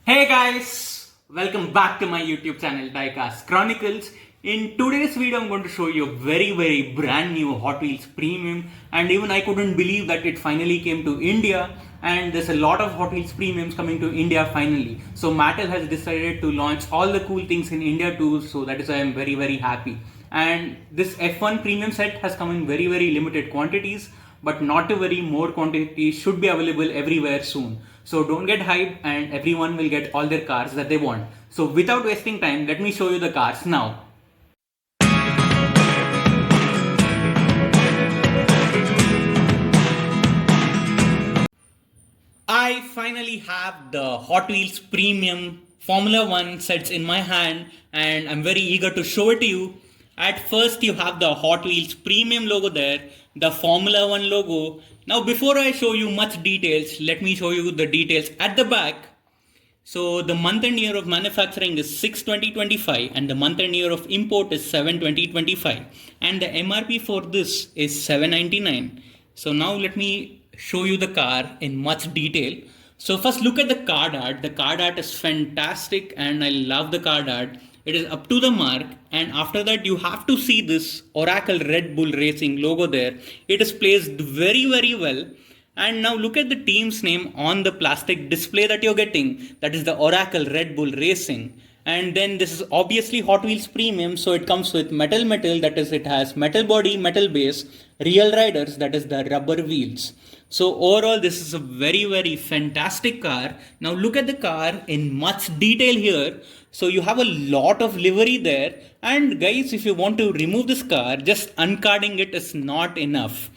Hey guys, welcome back to my YouTube channel Diecast Chronicles. In today's video, I'm going to show you a very brand new Hot Wheels Premium, and even I couldn't believe that it finally came to India. And there's a lot of Hot Wheels Premiums coming to India finally. So Mattel has decided to launch all the cool things in India too. So that is why I'm very happy. And this F1 Premium set has come in very limited quantities, but not to worry, more quantities should be available everywhere soon. So don't get hyped, and everyone will get all their cars that they want. So without wasting time, let me show you the cars now. I finally have the Hot Wheels Premium Formula 1 sets in my hand, and I'm very eager to show it to you. At first, you have the Hot Wheels Premium logo there, the Formula 1 logo. Now, before I show you much details, let me show you the details at the back. So, the month and year of manufacturing is 6/20/25, and the month and year of import is 7/20/25, and the MRP for this is $799. So, now let me show you the car in much detail. So, first look at the card art. The card art is fantastic, and I love the card art. It is up to the mark, and after that you have to see this Oracle Red Bull Racing logo there. It is placed very well. And now look at the team's name on the plastic display that you're getting. That is the Oracle Red Bull Racing. And then this is obviously Hot Wheels Premium, so it comes with metal, that is, it has metal body, metal base, real riders, that is the rubber wheels. So overall, this is a very fantastic car. Now look at the car in much detail here. So you have a lot of livery there. And guys, if you want to remove this car, just uncarding it is not enough.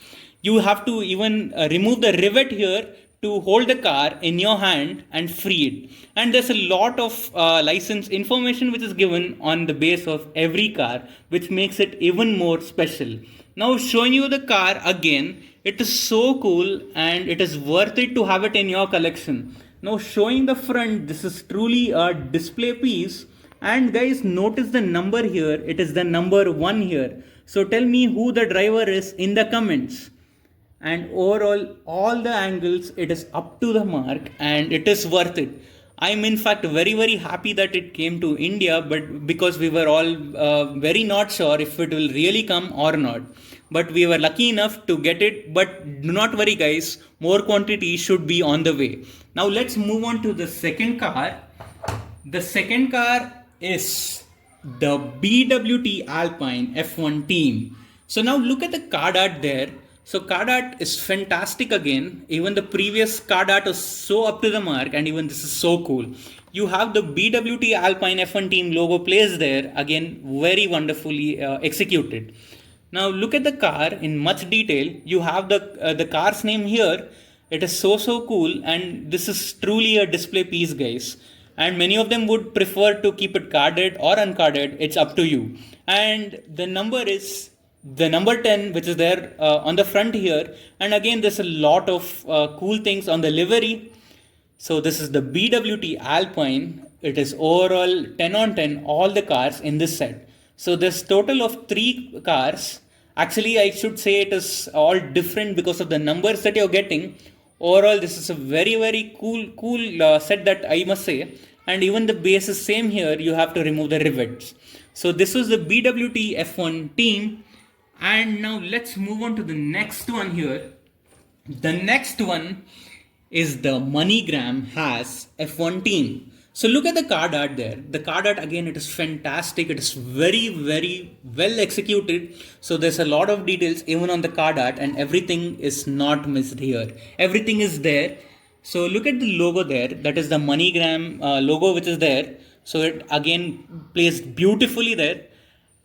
You have to even remove the rivet here to hold the car in your hand and free it. And there's a lot of license information which is given on the base of every car, which makes it even more special. Now showing you the car again, it is so cool and it is worth it to have it in your collection. Now showing the front, this is truly a display piece. And guys, notice the number here, it is the number 1 here. So tell me who the driver is in the comments. And overall, all the angles, it is up to the mark and it is worth it. I'm in fact very happy that it came to India, but because we were all very not sure if it will really come or not. But we were lucky enough to get it. But do not worry guys, more quantity should be on the way. Now let's move on to the second car. The second car is the BWT Alpine F1 Team. So now look at the card art there. So card art is fantastic again. Even the previous card art was so up to the mark, and even this is so cool. You have the BWT Alpine F1 Team logo placed there. Again, very wonderfully executed. Now look at the car in much detail. You have the car's name here. It is so cool, and this is truly a display piece, guys. And many of them would prefer to keep it carded or uncarded. It's up to you. And the number is the number 10, which is there on the front here. And again, there's a lot of cool things on the livery. So this is the BWT Alpine. It is overall 10 on 10, all the cars in this set. So there's total of 3 cars. Actually, I should say it is all different because of the numbers that you're getting. Overall, this is a very cool set that I must say. And even the base is same here. You have to remove the rivets. So this was the BWT F1 Team. And now let's move on to the next one here. The next one is the MoneyGram Haas F1 Team. So look at the card art there. The card art again, it is fantastic. It is very well executed. So there's a lot of details even on the card art, and everything is not missed here. Everything is there. So look at the logo there. That is the MoneyGram logo which is there. So it again placed beautifully there.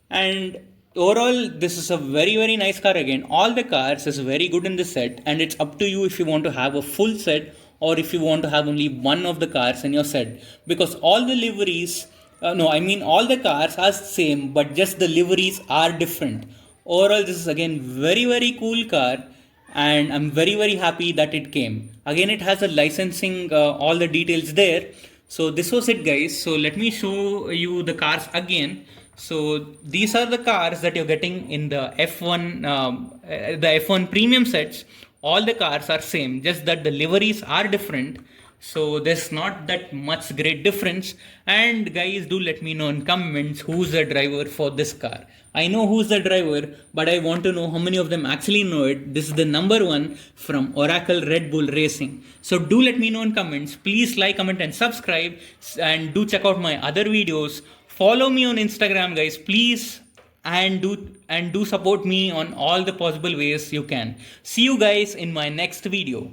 And overall, this is a very nice car again. All the cars is very good in this set, and it's up to you if you want to have a full set or if you want to have only one of the cars in your set. Because all the liveries, all the cars are same, but just the liveries are different. Overall, this is again very cool car, and I'm very happy that it came. Again, it has a licensing, all the details there. So this was it guys. So let me show you the cars again. So these are the cars that you're getting in the F1 Premium sets. All the cars are same, just that the liveries are different. So there's not that much great difference. And guys, do let me know in comments who's the driver for this car. I know who's the driver, but I want to know how many of them actually know it. This is the number one from Oracle Red Bull Racing. So do let me know in comments. Please like, comment, and subscribe. And do check out my other videos. Follow me on Instagram, guys, please. And do support me on all the possible ways you can. See you guys in my next video.